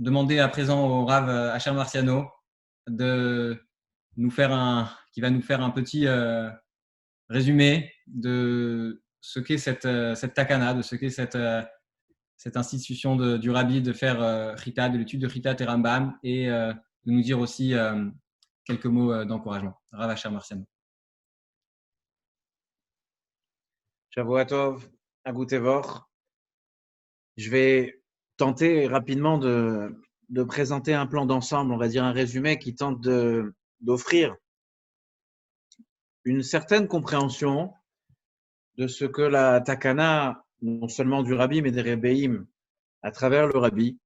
demander à présent au Rav Asher Marciano qui va nous faire un petit résumé de ce qu'est cette takana, de ce qu'est cette institution du Rabbi de faire Chita, de l'étude de Chita et Rambam, et de nous dire aussi quelques mots d'encouragement. Rav Asher Marciano. Shavua Tov, Agu Tevor. Je vais tenter rapidement de présenter un plan d'ensemble, on va dire un résumé qui tente d'offrir une certaine compréhension de ce que la takana, non seulement du Rabbi, mais des Rebbeim, à travers le Rabbi,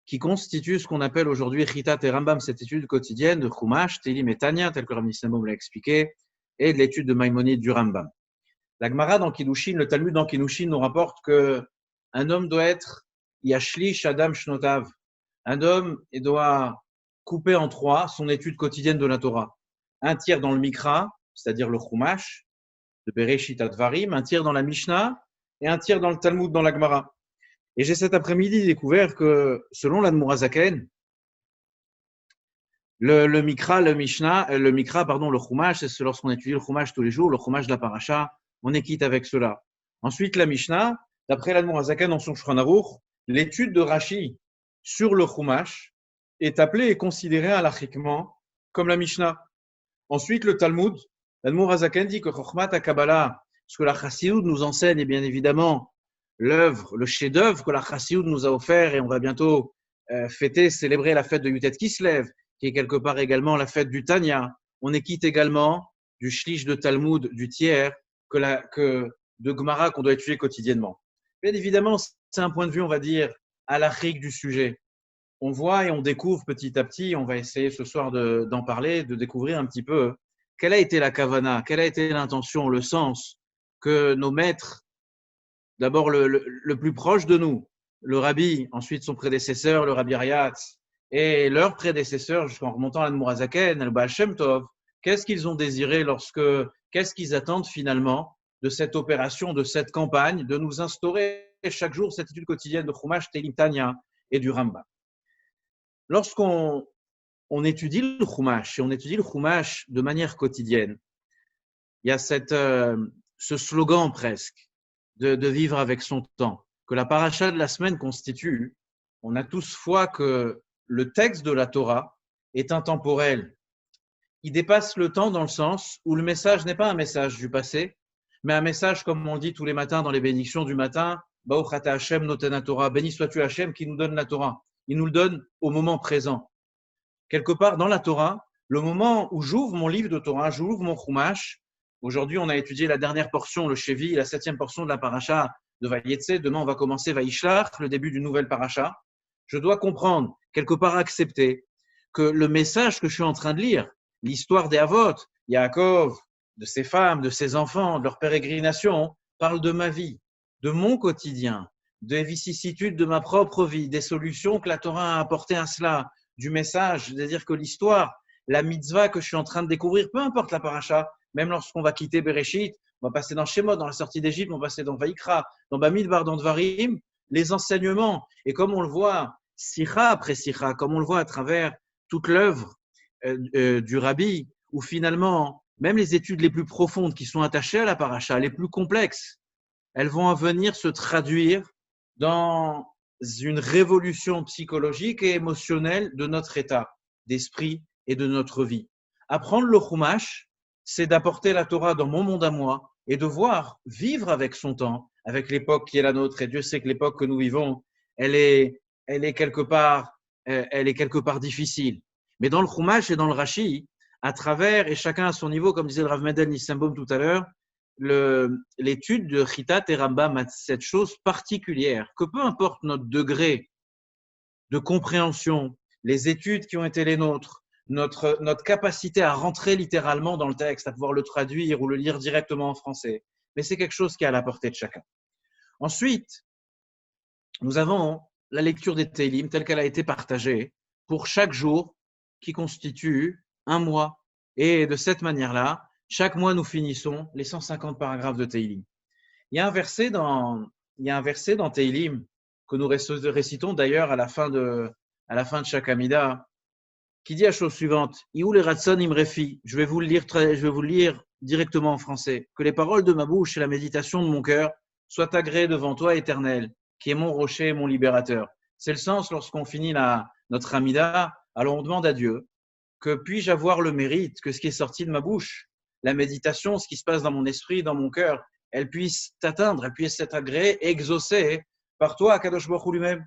qui constitue ce qu'on appelle aujourd'hui Chitat et Rambam, cette étude quotidienne de Chumash, Teilim et Tanya, tel que Rabbi Nissim l'a expliqué, et de l'étude de Maïmonide du Rambam. La Gemara dans Kiddushin, le Talmud dans Kiddushin nous rapporte que un homme doit être Yashlish Adam Shnotav. Un homme doit couper en trois son étude quotidienne de la Torah. Un tiers dans le Mikra, c'est-à-dire le Chumash, de Bereshit Advarim, un tiers dans la Mishnah et un tiers dans le Talmud, dans la Gemara. Et j'ai cet après-midi découvert que, selon l'Admor HaZaken, le Chumash, c'est lorsqu'on étudie le Chumash tous les jours, le Chumash de la Paracha, on est quitte avec cela. Ensuite, la Mishnah, d'après l'Admor HaZaken dans son Shulchan Aruch, l'étude de Rashi sur le Chumash est appelée et considérée halachiquement comme la Mishnah. Ensuite, le Talmud, l'Admor HaZaken dit que Chokhmat HaKabbalah, ce que la Chassidut nous enseigne, est bien évidemment l'œuvre, le chef-d'œuvre que la Chassidut nous a offert, et on va bientôt célébrer la fête de Yutet Kislev, qui est quelque part également la fête du Tanya. On est quitte également du shlish de Talmud, du tiers, de Gemara qu'on doit étudier quotidiennement. Bien évidemment, c'est un point de vue, on va dire, halachique du sujet. On voit et on découvre petit à petit, on va essayer ce soir d'en parler, de découvrir un petit peu quelle a été la kavana, quelle a été l'intention, le sens que nos maîtres, d'abord le plus proche de nous, le Rabbi, ensuite son prédécesseur, le Rabbi Rayatz, et leurs prédécesseurs, jusqu'en remontant à l'Admor HaZaken, le Baal Shem Tov, qu'est-ce qu'ils ont désiré qu'est-ce qu'ils attendent finalement de cette opération, de cette campagne, de nous instaurer chaque jour cette étude quotidienne de Chumash, Teilim, Tanya et du Rambam. Lorsqu'on étudie le Chumash, et on étudie le Chumash de manière quotidienne, il y a ce slogan presque de vivre avec son temps, que la paracha de la semaine constitue. On a tous foi que le texte de la Torah est intemporel. Il dépasse le temps dans le sens où le message n'est pas un message du passé, mais un message, comme on le dit tous les matins dans les bénédictions du matin, Baruch ata Hashem noten Torah, béni sois-tu Hashem qui nous donne la Torah. Il nous le donne au moment présent. Quelque part dans la Torah, le moment où j'ouvre mon livre de Torah, j'ouvre mon Chumash. Aujourd'hui, on a étudié la dernière portion, le Shevi, la 7e portion de la paracha de Vayetse. Demain, on va commencer Vayishlach, le début d'une nouvelle paracha. Je dois comprendre, quelque part accepter, que le message que je suis en train de lire, l'histoire des Avot, Yaakov, de ses femmes, de ses enfants, de leur pérégrination, parle de ma vie, de mon quotidien, des vicissitudes de ma propre vie, des solutions que la Torah a apportées à cela, du message, c'est-à-dire que l'histoire, la mitzvah que je suis en train de découvrir, peu importe la paracha, même lorsqu'on va quitter Bereshit, on va passer dans Shemot, dans la sortie d'Égypte, on va passer dans Vaikra, dans Bamidbar, dans Dvarim, les enseignements, et comme on le voit, sikha après sikha, comme on le voit à travers toute l'œuvre du Rabbi, où finalement, même les études les plus profondes qui sont attachées à la paracha, les plus complexes, elles vont venir se traduire dans une révolution psychologique et émotionnelle de notre état d'esprit et de notre vie. Apprendre le Chumash, c'est d'apporter la Torah dans mon monde à moi et de voir vivre avec son temps, avec l'époque qui est la nôtre. Et Dieu sait que l'époque que nous vivons, elle est quelque part difficile. Mais dans le Chumash et dans le Rashi, à travers, et chacun à son niveau, comme disait le Rav Mendel Nissenbaum tout à l'heure, l'étude de Chitat et Rambam a cette chose particulière, que peu importe notre degré de compréhension, les études qui ont été les nôtres, notre capacité à rentrer littéralement dans le texte, à pouvoir le traduire ou le lire directement en français, mais c'est quelque chose qui est à la portée de chacun. Ensuite, nous avons la lecture des Teilim telle qu'elle a été partagée pour chaque jour qui constitue un mois. Et de cette manière-là, chaque mois, nous finissons les 150 paragraphes de Teilim. Il y a un verset dans Teilim que nous récitons d'ailleurs à la fin de chaque Amida, qui dit la chose suivante, Iou les Ratson Imrefi, je vais vous le lire directement en français, que les paroles de ma bouche et la méditation de mon cœur soient agréées devant toi, Éternel, qui est mon rocher et mon libérateur. C'est le sens lorsqu'on finit notre Amida, alors on demande à Dieu que puis-je avoir le mérite que ce qui est sorti de ma bouche, la méditation, ce qui se passe dans mon esprit, dans mon cœur, elle puisse t'atteindre, elle puisse être agréée, exaucée par toi, Kadosh Baruch Hu lui-même.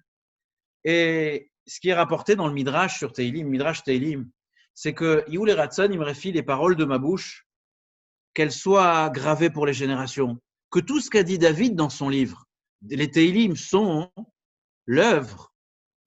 Et ce qui est rapporté dans le Midrash sur Teilim, Midrash Teilim, c'est que Yehul Ratson, il me réfie les paroles de ma bouche, qu'elles soient gravées pour les générations. Que tout ce qu'a dit David dans son livre, les Teilim sont l'œuvre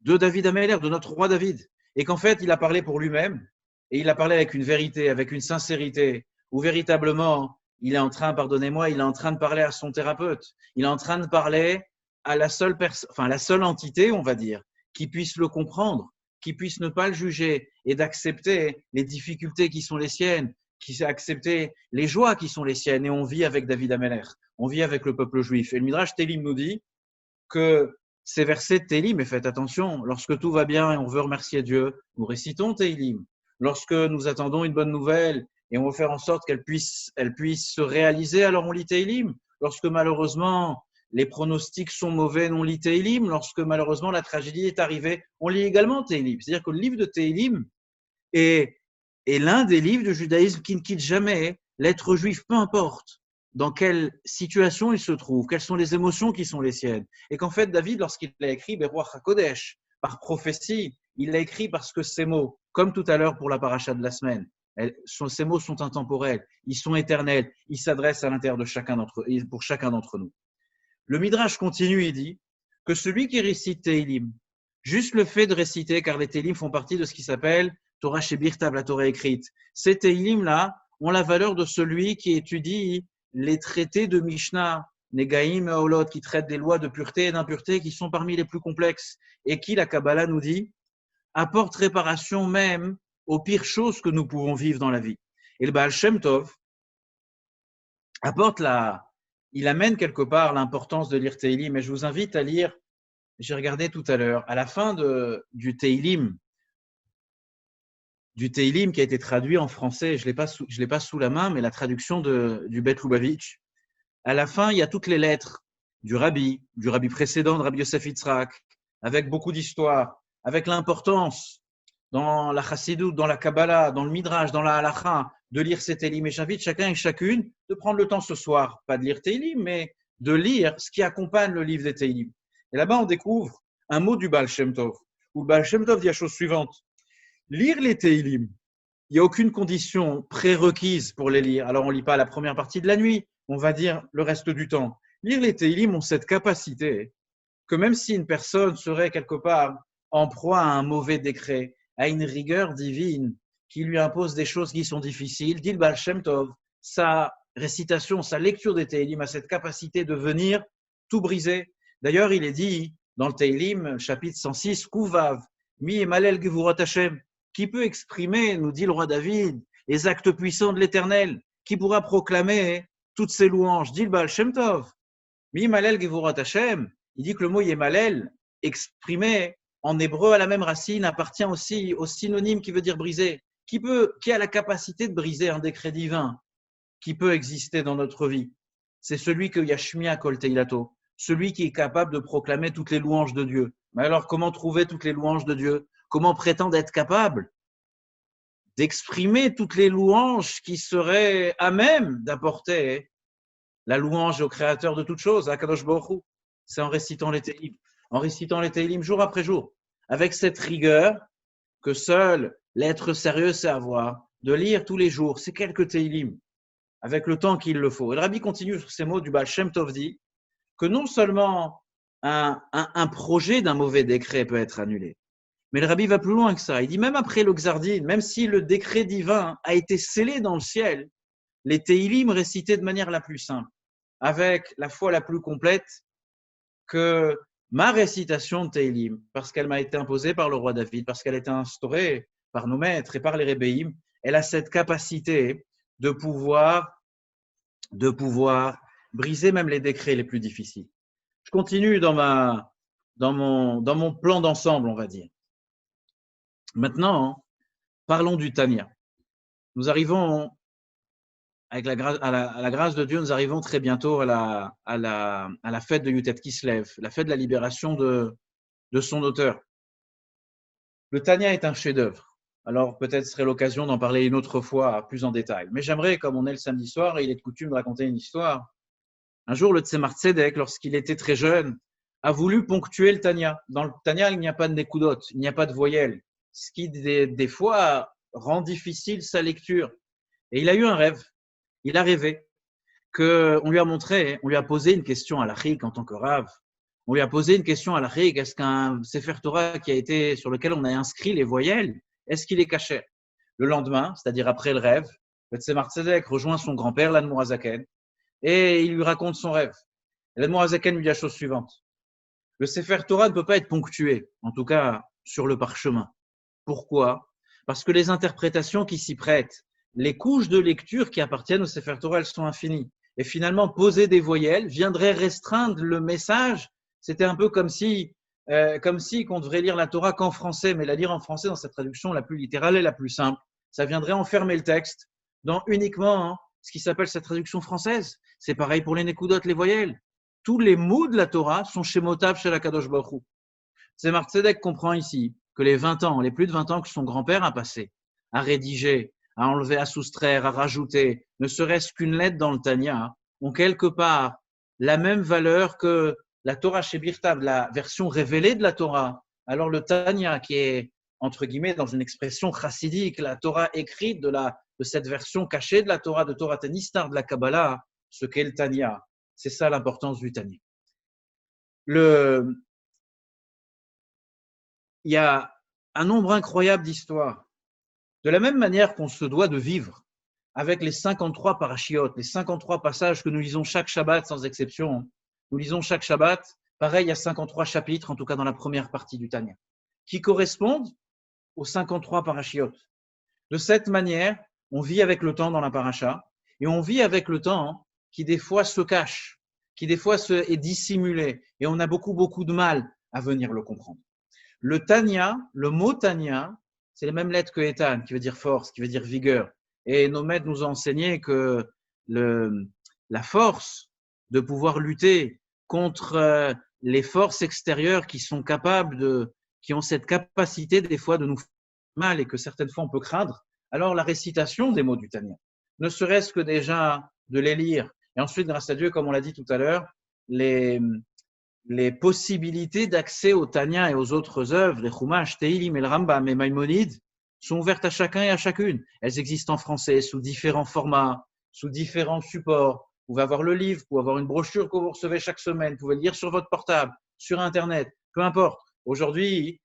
de David Améler, de notre roi David. Et qu'en fait, il a parlé pour lui-même, et il a parlé avec une vérité, avec une sincérité, où véritablement, il est en train, pardonnez-moi, il est en train de parler à son thérapeute. Il est en train de parler à la seule entité, on va dire, qui puisse le comprendre, qui puisse ne pas le juger et d'accepter les difficultés qui sont les siennes, qui sait accepter les joies qui sont les siennes. Et on vit avec David Améler, on vit avec le peuple juif. Et le Midrash Teilim nous dit que ces versets de Teilim, et faites attention, lorsque tout va bien et on veut remercier Dieu, nous récitons Teilim. Lorsque nous attendons une bonne nouvelle et on veut faire en sorte qu'elle puisse se réaliser, alors on lit Teilim. Lorsque malheureusement les pronostics sont mauvais, on lit Teilim. Lorsque malheureusement la tragédie est arrivée, on lit également Teilim. C'est-à-dire que le livre de Teilim est l'un des livres du judaïsme qui ne quitte jamais l'être juif, peu importe dans quelle situation il se trouve, quelles sont les émotions qui sont les siennes. Et qu'en fait, David, lorsqu'il l'a écrit, Beruach HaKodesh, par prophétie, il l'a écrit parce que ces mots, comme tout à l'heure pour la paracha de la semaine, ces mots sont intemporels, ils sont éternels, ils s'adressent à l'intérieur de pour chacun d'entre nous. Le Midrash continue et dit que celui qui récite Teilim, juste le fait de réciter, car les Teilim font partie de ce qui s'appelle Torah Shebirtav, la Torah écrite. Ces Teilim-là ont la valeur de celui qui étudie les traités de Mishnah, Negaim et Olot, qui traitent des lois de pureté et d'impureté qui sont parmi les plus complexes et qui, la Kabbalah nous dit, apportent réparation même aux pires choses que nous pouvons vivre dans la vie. Et le Baal Shem Tov il amène quelque part l'importance de lire Teilim, mais je vous invite à lire, j'ai regardé tout à l'heure, à la fin du Teilim qui a été traduit en français, je l'ai pas sous la main, mais la traduction du Bet Lubavitch. À la fin, il y a toutes les lettres du rabbi précédent, de Rabbi Yosef Yitzhak, avec beaucoup d'histoire, avec l'importance dans la Chassidut, dans la Kabbalah, dans le Midrash, dans la Halacha, de lire ces Teilim. Et j'invite chacun et chacune de prendre le temps ce soir, pas de lire Teilim, mais de lire ce qui accompagne le livre des Teilim. Et là-bas, on découvre un mot du Baal Shem Tov, où le Baal Shem Tov dit la chose suivante. Lire les Teilim, il n'y a aucune condition prérequise pour les lire. Alors, on ne lit pas la première partie de la nuit, on va dire le reste du temps. Lire les Teilim ont cette capacité que même si une personne serait quelque part en proie à un mauvais décret, à une rigueur divine qui lui impose des choses qui sont difficiles, dit le Baal Shem Tov, sa récitation, sa lecture des Teilim a cette capacité de venir tout briser. D'ailleurs, il est dit dans le Teilim, chapitre 106, Kuvav, Mi Emalel Gevurot Hashem, qui peut exprimer, nous dit le roi David, les actes puissants de l'Éternel, qui pourra proclamer toutes ces louanges, dit le Baal Shem Tov. Mi Emalel Gevurot Hashem, il dit que le mot Yemalel, exprimé en hébreu à la même racine, appartient aussi au synonyme qui veut dire briser, qui a la capacité de briser un décret divin qui peut exister dans notre vie. C'est celui que Yashmia Kol Teilato, celui qui est capable de proclamer toutes les louanges de Dieu. Mais alors, comment trouver toutes les louanges de Dieu? Comment prétendre être capable d'exprimer toutes les louanges qui seraient à même d'apporter la louange au Créateur de toutes choses, à Kadosh Baruch Hu? C'est en récitant les Teilim. En récitant les Teilim jour après jour, avec cette rigueur que seul l'être sérieux sait avoir, de lire tous les jours ces quelques Teilim, avec le temps qu'il le faut. Et le Rabbi continue sur ces mots du Baal Shem Tov dit que non seulement un projet d'un mauvais décret peut être annulé, mais le Rabbi va plus loin que ça. Il dit même après le Xardin, même si le décret divin a été scellé dans le ciel, les Teilim récités de manière la plus simple, avec la foi la plus complète, que ma récitation de Teilim, parce qu'elle m'a été imposée par le roi David, parce qu'elle a été instaurée par nos maîtres et par les Rébéim, elle a cette capacité de pouvoir briser même les décrets les plus difficiles. Je continue dans dans mon plan d'ensemble, on va dire. Maintenant, parlons du Tanya. Nous arrivons, avec à la grâce de Dieu, nous arrivons très bientôt à la fête de Yutet Kislev, la fête de la libération de son auteur. Le Tanya est un chef-d'œuvre. Alors, peut-être serait l'occasion d'en parler une autre fois plus en détail. Mais j'aimerais, comme on est le samedi soir, et il est de coutume de raconter une histoire. Un jour, le Tzemar Tzedek, lorsqu'il était très jeune, a voulu ponctuer le Tanya. Dans le Tanya, il n'y a pas de nekudot, il n'y a pas de voyelles, ce qui, des fois, rend difficile sa lecture. Et il a eu un rêve. Il a rêvé qu'on lui a montré, on lui a posé une question à l'achik en tant que rave. On lui a posé une question à l'achik, est-ce qu'un Sefer Torah sur lequel on a inscrit les voyelles, est-ce qu'il est caché? Le lendemain, c'est-à-dire après le rêve, le Tzemar Tzedek rejoint son grand-père, l'Admour Hazaken, et il lui raconte son rêve. L'Admour Hazaken lui dit la chose suivante. Le Sefer Torah ne peut pas être ponctué, en tout cas sur le parchemin. Pourquoi? Parce que les interprétations qui s'y prêtent, les couches de lecture qui appartiennent au Sefer Torah, elles sont infinies. Et finalement, poser des voyelles viendrait restreindre le message. C'était un peu comme si qu'on devrait lire la Torah qu'en français, mais la lire en français dans sa traduction la plus littérale et la plus simple. Ça viendrait enfermer le texte dans uniquement ce qui s'appelle sa traduction française. C'est pareil pour les nekudot, les voyelles. Tous les mots de la Torah sont chez Motab, chez la Kadosh Baruch Hu. Tzemar Tzedek comprend ici que les plus de 20 ans que son grand-père a passé, à rédiger, à enlever, à soustraire, à rajouter, ne serait-ce qu'une lettre dans le Tanya, ont quelque part la même valeur que la Torah chez Birtav, la version révélée de la Torah. Alors le Tanya, qui est, entre guillemets, dans une expression chassidique, la Torah écrite de cette version cachée de la Torah, de Torah Tanistar, de la Kabbalah, ce qu'est le Tanya. C'est ça l'importance du Tanya. Il y a un nombre incroyable d'histoires. De la même manière qu'on se doit de vivre avec les 53 parachiotes, les 53 passages que nous lisons chaque Shabbat sans exception. Nous lisons chaque Shabbat, pareil, il y a 53 chapitres, en tout cas dans la première partie du Tanya, qui correspondent aux 53 parachiotes. De cette manière, on vit avec le temps dans la paracha et on vit avec le temps qui des fois se cache, qui des fois est dissimulé et on a beaucoup de mal à venir le comprendre. Le Tanya, le mot Tanya, c'est les mêmes lettres que Etan, qui veut dire force, qui veut dire vigueur. Et nos maîtres nous ont enseigné que la force de pouvoir lutter contre les forces extérieures qui ont cette capacité des fois de nous faire mal et que certaines fois on peut craindre, alors la récitation des mots du Tanya, ne serait-ce que déjà de les lire, et ensuite, grâce à Dieu, comme on l'a dit tout à l'heure, les possibilités d'accès au Tanya et aux autres œuvres, les Chumash, Teilim et le Rambam et Maïmonide, sont ouvertes à chacun et à chacune. Elles existent en français sous différents formats, sous différents supports. Vous pouvez avoir le livre, vous pouvez avoir une brochure que vous recevez chaque semaine, vous pouvez le lire sur votre portable, sur Internet, peu importe. Aujourd'hui,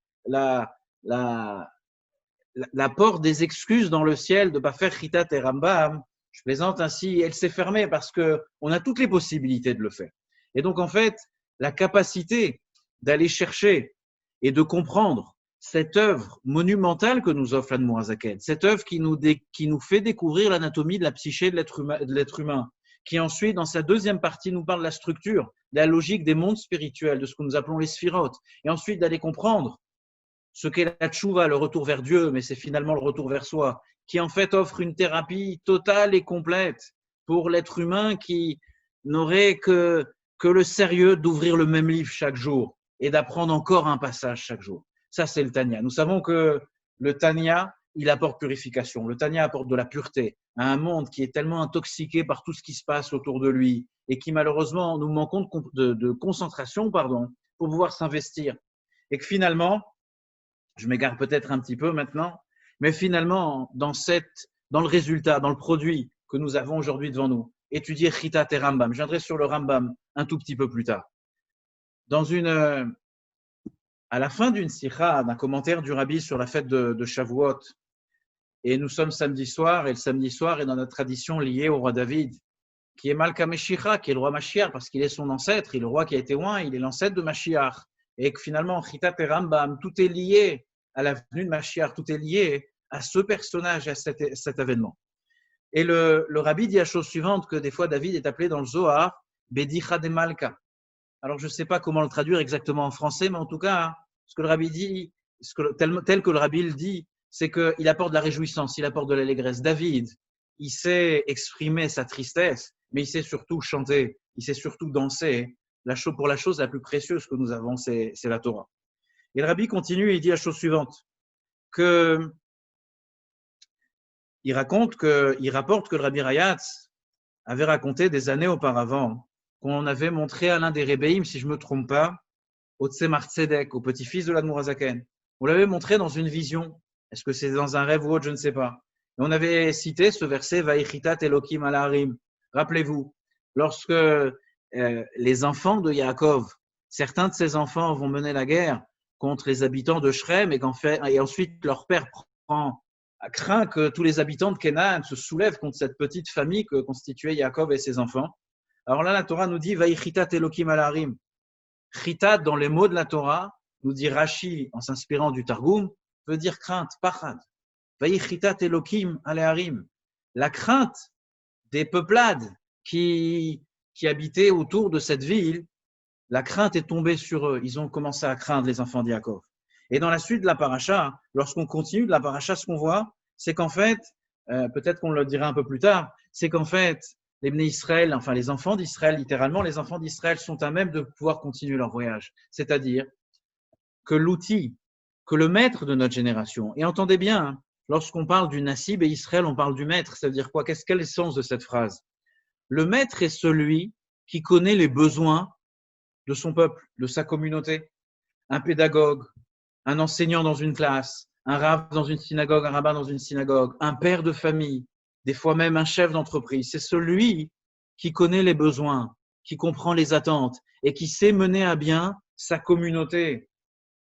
l'apport des excuses dans le ciel de ne pas faire Chitat et Rambam, je plaisante ainsi, elle s'est fermée parce qu'on a toutes les possibilités de le faire. Et donc, en fait, la capacité d'aller chercher et de comprendre cette œuvre monumentale que nous offre l'Admour Hazaken, cette œuvre qui nous fait découvrir l'anatomie de la psyché de l'être humain, qui ensuite, dans sa deuxième partie, nous parle de la structure, de la logique des mondes spirituels, de ce que nous appelons les sphirotes, et ensuite d'aller comprendre ce qu'est la tchouva, le retour vers Dieu, mais c'est finalement le retour vers soi, qui en fait offre une thérapie totale et complète pour l'être humain qui n'aurait que le sérieux d'ouvrir le même livre chaque jour et d'apprendre encore un passage chaque jour. Ça, c'est le Tanya. Nous savons que le Tanya, il apporte purification. Le Tanya apporte de la pureté à un monde qui est tellement intoxiqué par tout ce qui se passe autour de lui et qui, malheureusement, nous manquons de concentration, pour pouvoir s'investir. Et que finalement, je m'égare peut-être un petit peu maintenant, mais finalement, dans le résultat, dans le produit que nous avons aujourd'hui devant nous, étudier Chitat et Rambam. Je viendrai sur le Rambam un tout petit peu plus tard. À la fin d'une sikha, d'un commentaire du Rabbi sur la fête de Shavuot, et nous sommes samedi soir, et le samedi soir est dans notre tradition liée au roi David, qui est Malka Meshicha, qui est le roi Mashiach, parce qu'il est son ancêtre, il est le roi qui a été oint, il est l'ancêtre de Mashiach. Et que finalement, Chitat et Rambam, tout est lié à la venue de Mashiach, tout est lié à ce personnage, à cet événement. Et le Rabbi dit la chose suivante, que des fois David est appelé dans le Zohar, Bedicha de Malka. Alors, je ne sais pas comment le traduire exactement en français, mais en tout cas, ce que le rabbi dit, tel que le rabbi le dit, c'est qu'il apporte de la réjouissance, il apporte de l'allégresse. David, il sait exprimer sa tristesse, mais il sait surtout chanter, il sait surtout danser. Pour la chose la plus précieuse que nous avons, c'est la Torah. Et le rabbi continue et il dit la chose suivante, il rapporte que le rabbi Rayatz avait raconté des années auparavant qu'on avait montré à l'un des Rebbeim, si je ne me trompe pas, au Tzemar Tzedek, au petit-fils de l'Admour HaZaken. On l'avait montré dans une vision. Est-ce que c'est dans un rêve ou autre, je ne sais pas. Et on avait cité ce verset, Vaïchitat Elokim Alarim. Rappelez-vous, lorsque les enfants de Yaakov, certains de ces enfants vont mener la guerre contre les habitants de Shrem et ensuite leur père craint que tous les habitants de Canaan se soulèvent contre cette petite famille que constituaient Yaakov et ses enfants. Alors là, la Torah nous dit Vaïchitat Elokim Alarim. Chitat, dans les mots de la Torah, nous dit Rashi, en s'inspirant du Targum, veut dire crainte, pachad. Vaïchitat Elokim Alarim. La crainte des peuplades qui habitaient autour de cette ville, la crainte est tombée sur eux. Ils ont commencé à craindre les enfants d'Yaakov. Et dans la suite de la paracha, lorsqu'on continue de la paracha, ce qu'on voit, c'est qu'en fait, peut-être qu'on le dira un peu plus tard, c'est qu'en fait, les Bnei Israël, enfin les enfants d'Israël, littéralement, les enfants d'Israël sont à même de pouvoir continuer leur voyage. C'est-à-dire que l'outil, que le maître de notre génération, et entendez bien, hein, lorsqu'on parle du Nassib et Israël, on parle du maître, ça veut dire quoi? Quel est le sens de cette phrase? Le maître est celui qui connaît les besoins de son peuple, de sa communauté. Un pédagogue, un enseignant dans une classe, un rabbin dans une synagogue, un rabbin dans une synagogue, un père de famille, des fois même un chef d'entreprise. C'est celui qui connaît les besoins, qui comprend les attentes et qui sait mener à bien sa communauté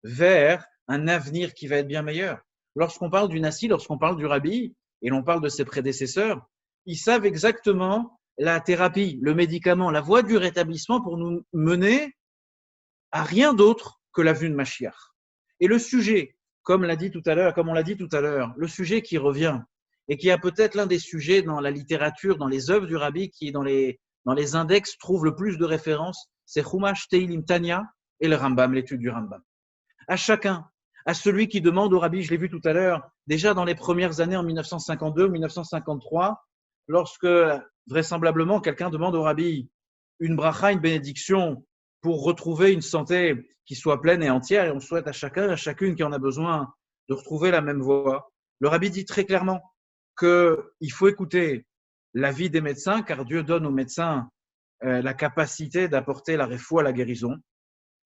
vers un avenir qui va être bien meilleur. Lorsqu'on parle du Nassi, lorsqu'on parle du Rabbi, et l'on parle de ses prédécesseurs, ils savent exactement la thérapie, le médicament, la voie du rétablissement pour nous mener à rien d'autre que la vue de Mashiach. Et le sujet, comme on l'a dit tout à l'heure, le sujet qui revient et qui a peut-être l'un des sujets dans la littérature, dans les œuvres du Rabbi, qui dans les index trouve le plus de références, c'est Chumash Teilim Tanya et le Rambam, l'étude du Rambam. À chacun, à celui qui demande au Rabbi, je l'ai vu tout à l'heure, déjà dans les premières années en 1952, 1953, lorsque vraisemblablement quelqu'un demande au Rabbi une bracha, une bénédiction pour retrouver une santé qui soit pleine et entière, et on souhaite à chacun et à chacune qui en a besoin de retrouver la même voie. Le Rabbi dit très clairement qu'il faut écouter l'avis des médecins, car Dieu donne aux médecins la capacité d'apporter la réfoua, la guérison.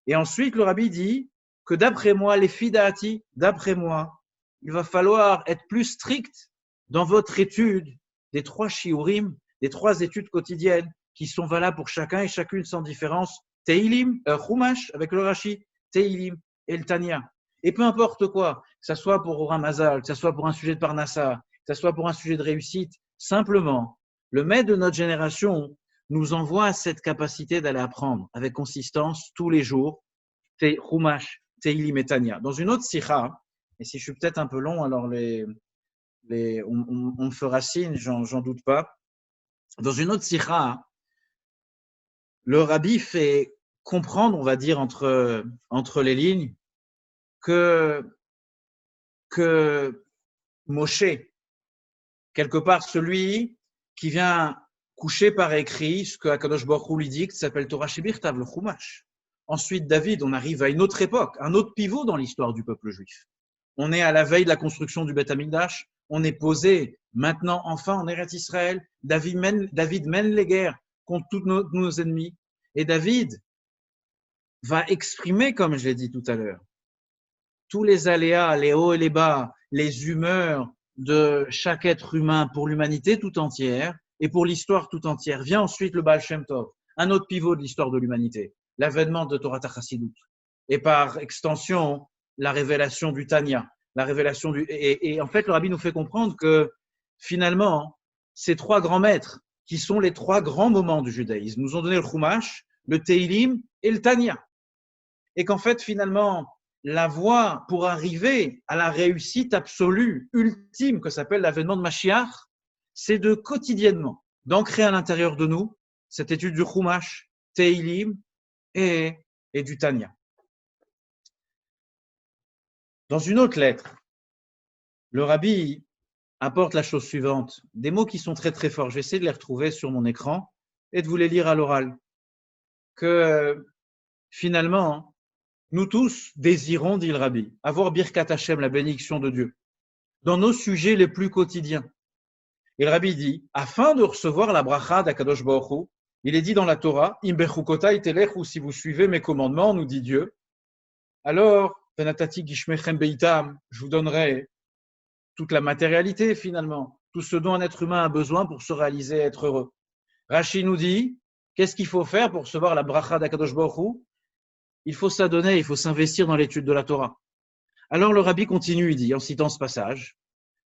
Et ensuite, le Rabbi dit que d'après moi, les fidaati, d'après moi, il va falloir être plus strict dans votre étude des 3 shiurim, des 3 études quotidiennes qui sont valables pour chacun et chacune sans différence. Teilim, Chumash avec le Rashi, Teilim et le Tanya. Et peu importe quoi, que ce soit pour Oram Hazal, que ce soit pour un sujet de Parnassa, que ce soit pour un sujet de réussite, simplement, le maître de notre génération nous envoie cette capacité d'aller apprendre avec consistance tous les jours, Chumash, Teilim et Tanya. Dans une autre sikha, et si je suis peut-être un peu long, alors on me fera signe, j'en doute pas. Dans une autre sikha, le Rabbi fait comprendre, on va dire, entre les lignes, que Moshe, quelque part, celui qui vient coucher par écrit ce que Akadosh Baruch Hu lui dicte, s'appelle Torah Shebirtav, le Chumash. Ensuite, David, on arrive à une autre époque, un autre pivot dans l'histoire du peuple juif. On est à la veille de la construction du Beth Amikdash, on est posé maintenant, enfin, en Eretz Israël. David mène les guerres contre tous nos ennemis. Et David va exprimer, comme je l'ai dit tout à l'heure, tous les aléas, les hauts et les bas, les humeurs de chaque être humain pour l'humanité tout entière et pour l'histoire tout entière. Vient ensuite le Baal Shem Tov, un autre pivot de l'histoire de l'humanité, l'avènement de Torah Chassidut. Et par extension, la révélation du Tanya, la révélation et en fait, le Rabbi nous fait comprendre que finalement, ces 3 grands maîtres, qui sont les 3 grands moments du judaïsme, nous ont donné le Chumash, le Teilim et le Tanya. Et qu'en fait, finalement, la voie pour arriver à la réussite absolue, ultime, que s'appelle l'avènement de Mashiach, c'est de quotidiennement, d'ancrer à l'intérieur de nous cette étude du Chumash, Teilim et du Tanya. Dans une autre lettre, le Rabbi apporte la chose suivante, des mots qui sont très très forts. Je vais essayer de les retrouver sur mon écran et de vous les lire à l'oral. Que finalement, nous tous désirons, dit le Rabbi, avoir Birkat Hashem, la bénédiction de Dieu, dans nos sujets les plus quotidiens. Et le Rabbi dit, afin de recevoir la bracha d'Akadosh Baruch Hu, il est dit dans la Torah, Im bechukotai telechu, si vous suivez mes commandements, nous dit Dieu, alors, venatati gishmechem beitam, je vous donnerai toute la matérialité finalement, tout ce dont un être humain a besoin pour se réaliser et être heureux. Rashi nous dit, qu'est-ce qu'il faut faire pour recevoir la bracha d'Akadosh Baruch Hu? Il faut s'adonner, il faut s'investir dans l'étude de la Torah. Alors le Rabbi continue, il dit, en citant ce passage,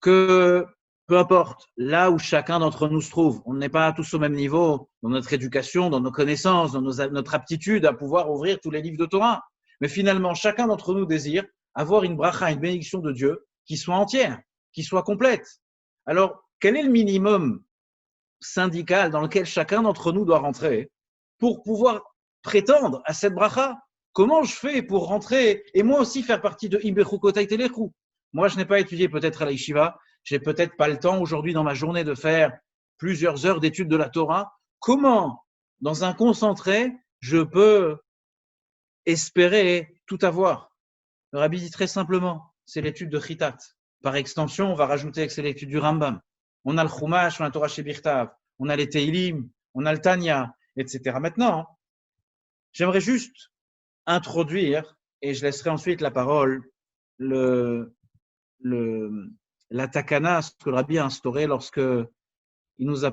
que peu importe là où chacun d'entre nous se trouve, on n'est pas tous au même niveau dans notre éducation, dans nos connaissances, dans notre aptitude à pouvoir ouvrir tous les livres de Torah. Mais finalement, chacun d'entre nous désire avoir une bracha, une bénédiction de Dieu qui soit entière, qui soit complète. Alors, quel est le minimum syndical dans lequel chacun d'entre nous doit rentrer pour pouvoir prétendre à cette bracha? Comment je fais pour rentrer et moi aussi faire partie de Imbechukotai Telechu? Moi, je n'ai pas étudié peut-être à la yeshiva, j'ai peut-être pas le temps aujourd'hui dans ma journée de faire plusieurs heures d'études de la Torah. Comment, dans un concentré, je peux espérer tout avoir? Le Rabbi dit très simplement, c'est l'étude de Chitat. Par extension, on va rajouter que c'est l'étude du Rambam. On a le Chumash, on a la Torah Shebirtav, on a les Teilim, on a le Tanya, etc. Maintenant, j'aimerais juste introduire, et je laisserai ensuite la parole, la takana, ce que le Rabbi a instauré lorsque il nous a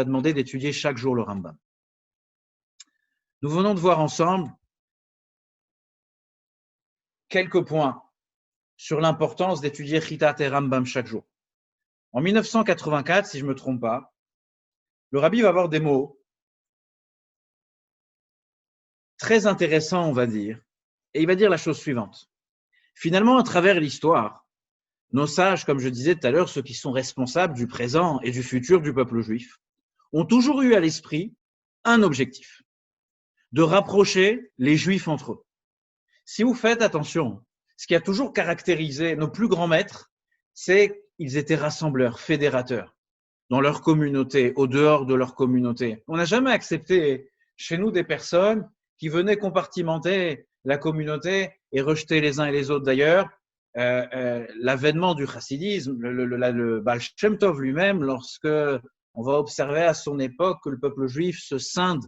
demandé d'étudier chaque jour le Rambam. Nous venons de voir ensemble quelques points sur l'importance d'étudier Chitat et Rambam chaque jour. En 1984, si je ne me trompe pas, le Rabbi va avoir des mots très intéressants, on va dire, et il va dire la chose suivante. Finalement, à travers l'histoire, nos sages, comme je disais tout à l'heure, ceux qui sont responsables du présent et du futur du peuple juif, ont toujours eu à l'esprit un objectif, de rapprocher les Juifs entre eux. Si vous faites attention, ce qui a toujours caractérisé nos plus grands maîtres, c'est qu'ils étaient rassembleurs, fédérateurs, dans leur communauté, au dehors de leur communauté. On n'a jamais accepté chez nous des personnes qui venaient compartimenter la communauté et rejeter les uns et les autres. D'ailleurs, l'avènement du chassidisme, le Baal Shem Tov lui-même, lorsque on va observer à son époque que le peuple juif se scinde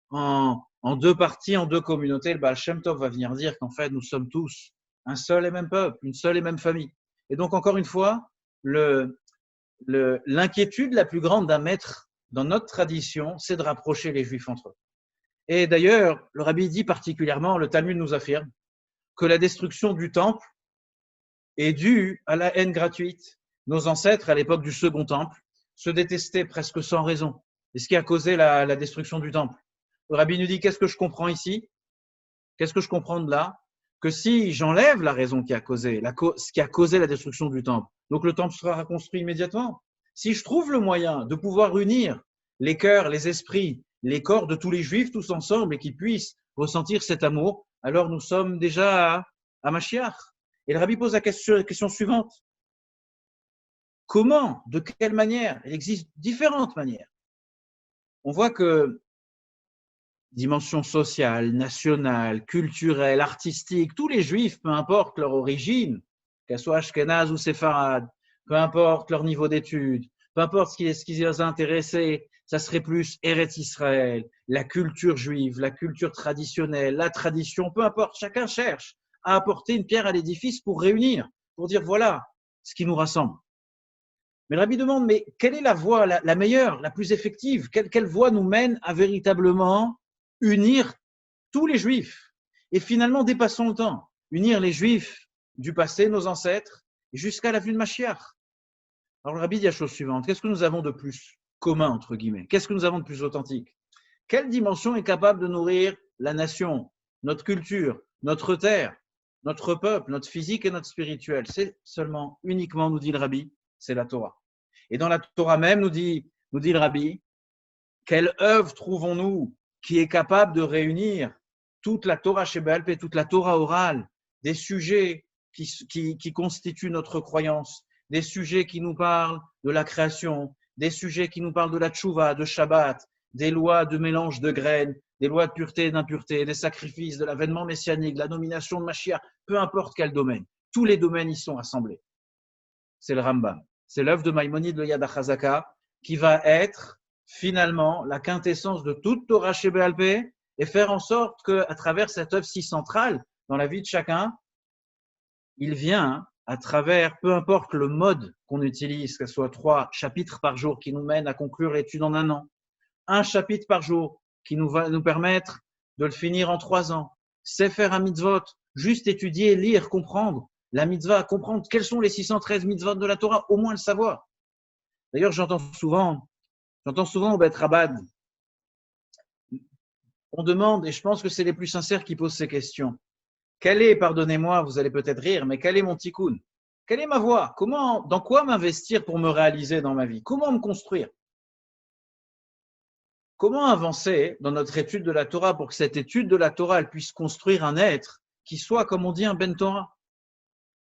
en deux parties, en deux communautés, le Baal Shem Tov va venir dire qu'en fait, nous sommes tous un seul et même peuple, une seule et même famille. Et donc, encore une fois, l'inquiétude la plus grande d'un maître dans notre tradition, c'est de rapprocher les Juifs entre eux. Et d'ailleurs, le Rabbi dit particulièrement, le Talmud nous affirme, que la destruction du temple est due à la haine gratuite. Nos ancêtres, à l'époque du Second Temple, se détestaient presque sans raison. Et ce qui a causé la destruction du temple. Le Rabbi nous dit, qu'est-ce que je comprends ici? Qu'est-ce que je comprends de là? Que si j'enlève la raison qui a causé, ce qui a causé la destruction du temple, donc le temple sera reconstruit immédiatement. Si je trouve le moyen de pouvoir unir les cœurs, les esprits, les corps de tous les Juifs, tous ensemble, et qu'ils puissent ressentir cet amour, alors nous sommes déjà à Mashiach. Et le Rabbi pose la question suivante. Comment? De quelle manière? Il existe différentes manières. On voit que dimension sociale, nationale, culturelle, artistique, tous les Juifs, peu importe leur origine, qu'elle soit ashkénaze ou séfarade, peu importe leur niveau d'études, peu importe ce qui les a intéressés, ça serait plus Eretz Israël, la culture juive, la culture traditionnelle, la tradition, peu importe, chacun cherche à apporter une pierre à l'édifice pour réunir, pour dire voilà ce qui nous rassemble. Mais le Rabbi demande, mais quelle est la voie la meilleure, la plus effective? Quelle voie nous mène à véritablement unir tous les Juifs? Et finalement, dépassons le temps. Unir les Juifs du passé, nos ancêtres, jusqu'à la venue de Mashiach. Alors le Rabbi dit la chose suivante. Qu'est-ce que nous avons de plus commun, entre guillemets? Qu'est-ce que nous avons de plus authentique? Quelle dimension est capable de nourrir la nation, notre culture, notre terre, notre peuple, notre physique et notre spirituel? C'est seulement, uniquement, nous dit le Rabbi, c'est la Torah. Et dans la Torah même, nous dit le Rabbi, quelle œuvre trouvons-nous qui est capable de réunir toute la Torah chez Baal Pé, toute la Torah orale, des sujets qui constituent notre croyance, des sujets qui nous parlent de la création, des sujets qui nous parlent de la tchouva, de Shabbat, des lois de mélange de graines, des lois de pureté et d'impureté, des sacrifices, de l'avènement messianique, de la nomination de Mashiach, peu importe quel domaine. Tous les domaines y sont assemblés. C'est le Rambam. C'est l'œuvre de Maïmonide, le Yad HaChazaka, qui va être finalement la quintessence de toute Torah chez Baal Pé et faire en sorte qu'à travers cette œuvre si centrale dans la vie de chacun, il vient à travers, peu importe le mode qu'on utilise, que ce soit 3 chapitres par jour qui nous mènent à conclure l'étude en 1 an, un chapitre par jour qui va nous permettre de le finir en 3 ans, Sefer HaMitzvot, juste étudier, lire, comprendre la mitzvah, comprendre quels sont les 613 mitzvot de la Torah, au moins le savoir. D'ailleurs, j'entends souvent au Beit Rabad, on demande, et je pense que c'est les plus sincères qui posent ces questions, quel est, pardonnez-moi, vous allez peut-être rire, mais quel est mon tikkun? Quelle est ma voie? Dans quoi m'investir pour me réaliser dans ma vie? Comment me construire? Comment avancer dans notre étude de la Torah pour que cette étude de la Torah elle puisse construire un être qui soit, comme on dit, un Ben Torah?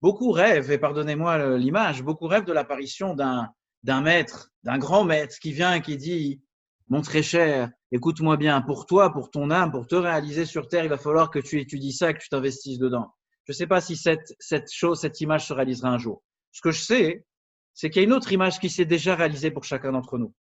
Beaucoup rêvent, et pardonnez-moi l'image, beaucoup rêvent de l'apparition d'un maître, d'un grand maître qui vient et qui dit « Mon très cher, écoute-moi bien, pour toi, pour ton âme, pour te réaliser sur terre, il va falloir que tu étudies ça et que tu t'investisses dedans. » Je ne sais pas si cette image se réalisera un jour. Ce que je sais, c'est qu'il y a une autre image qui s'est déjà réalisée pour chacun d'entre nous.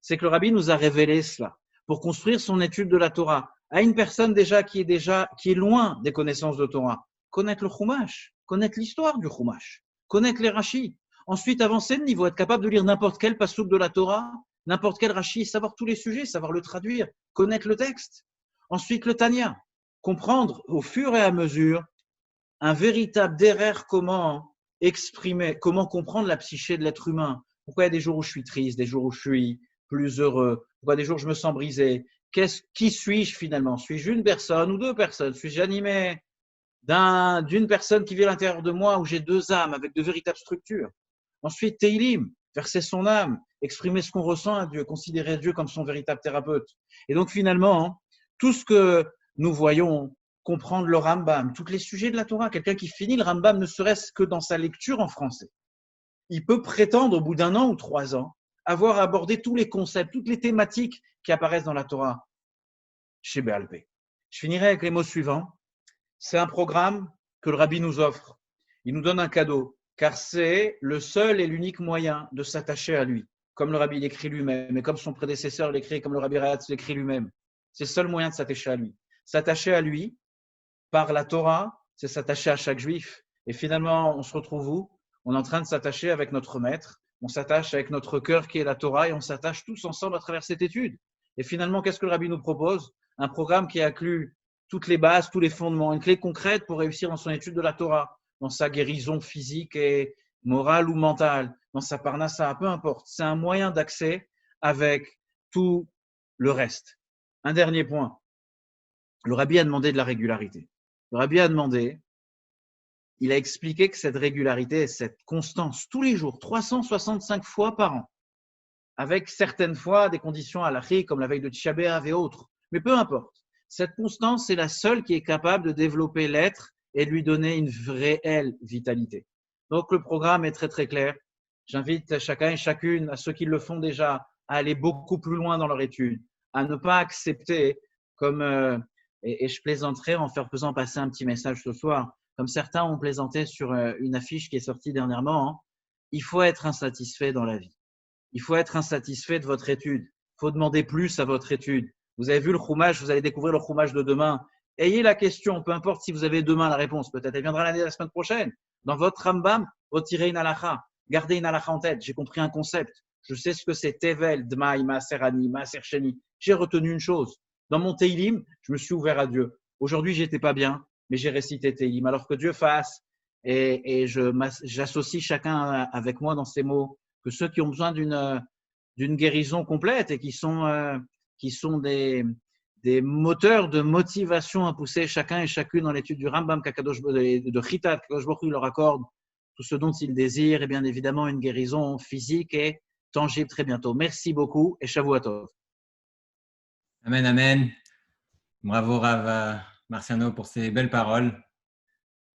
C'est que le Rabbi nous a révélé cela pour construire son étude de la Torah à une personne qui est loin des connaissances de Torah. Connaître le Chumash, connaître l'histoire du Chumash, connaître les Rashi. Ensuite, avancer de niveau, être capable de lire n'importe quel passouk de la Torah, n'importe quel Rashi, savoir tous les sujets, savoir le traduire, connaître le texte. Ensuite, le Tanya, comprendre au fur et à mesure un véritable derrière comment exprimer, comment comprendre la psyché de l'être humain. Pourquoi il y a des jours où je suis triste, des jours où je suis plus heureux, pourquoi des jours où je me sens brisé. Qui suis-je finalement? Suis-je une personne ou 2 personnes? Suis-je animé d'une personne qui vit à l'intérieur de moi où j'ai 2 âmes avec de véritables structures? Ensuite, Teilim, verser son âme, exprimer ce qu'on ressent à Dieu, considérer Dieu comme son véritable thérapeute. Et donc finalement, tout ce que nous voyons, comprendre le Rambam, tous les sujets de la Torah, quelqu'un qui finit le Rambam ne serait-ce que dans sa lecture en français, il peut prétendre au bout d'1 an ou 3 ans avoir abordé tous les concepts, toutes les thématiques qui apparaissent dans la Torah chez Baal Pé. Je finirai avec les mots suivants. C'est un programme que le Rabbi nous offre. Il nous donne un cadeau, car c'est le seul et l'unique moyen de s'attacher à lui, comme le Rabbi l'écrit lui-même, et comme son prédécesseur l'écrit, comme le Rabbi Rayatz l'écrit lui-même. C'est le seul moyen de s'attacher à lui. S'attacher à lui par la Torah, c'est s'attacher à chaque juif. Et finalement, on se retrouve où? On est en train de s'attacher avec notre maître, on s'attache avec notre cœur qui est la Torah, et on s'attache tous ensemble à travers cette étude. Et finalement, qu'est-ce que le Rabbi nous propose? Un programme qui inclut toutes les bases, tous les fondements, une clé concrète pour réussir dans son étude de la Torah, dans sa guérison physique et morale ou mentale, dans sa parnassa, peu importe. C'est un moyen d'accès avec tout le reste. Un dernier point. Le Rabbi a demandé de la régularité. Le Rabbi a demandé, il a expliqué que cette régularité, cette constance, tous les jours, 365 fois par an, avec certaines fois des conditions halachiques comme la veille de Tisha B'Av et autres, mais peu importe. Cette constance, c'est la seule qui est capable de développer l'être et de lui donner une réelle vitalité. Donc, le programme est très, très clair. J'invite chacun et chacune, à ceux qui le font déjà, à aller beaucoup plus loin dans leur étude, à ne pas accepter comme, et je plaisanterai en faisant passer un petit message ce soir, comme certains ont plaisanté sur une affiche qui est sortie dernièrement, hein, il faut être insatisfait dans la vie. Il faut être insatisfait de votre étude. Il faut demander plus à votre étude. Vous avez vu le Chumash, vous allez découvrir le Chumash de demain. Ayez la question, peu importe si vous avez demain la réponse, peut-être elle viendra la semaine prochaine. Dans votre Rambam, retirez une halakha, gardez une halakha en tête. J'ai compris un concept. Je sais ce que c'est Tevel, Dmaï, Maaser Ani, Maaser Sheni. J'ai retenu une chose. Dans mon Teilim, je me suis ouvert à Dieu. Aujourd'hui, j'étais pas bien, mais j'ai récité Teilim. Alors que Dieu fasse, et j'associe chacun avec moi dans ces mots, que ceux qui ont besoin d'une guérison complète et qui sont des moteurs de motivation à pousser chacun et chacune dans l'étude du Rambam de Chita, Kadosh Baruch Hu leur accorde tout ce dont ils désirent et bien évidemment une guérison physique et tangible très bientôt. Merci beaucoup et Shavua Tov. Amen, amen. Bravo Rav Marciano, pour ces belles paroles.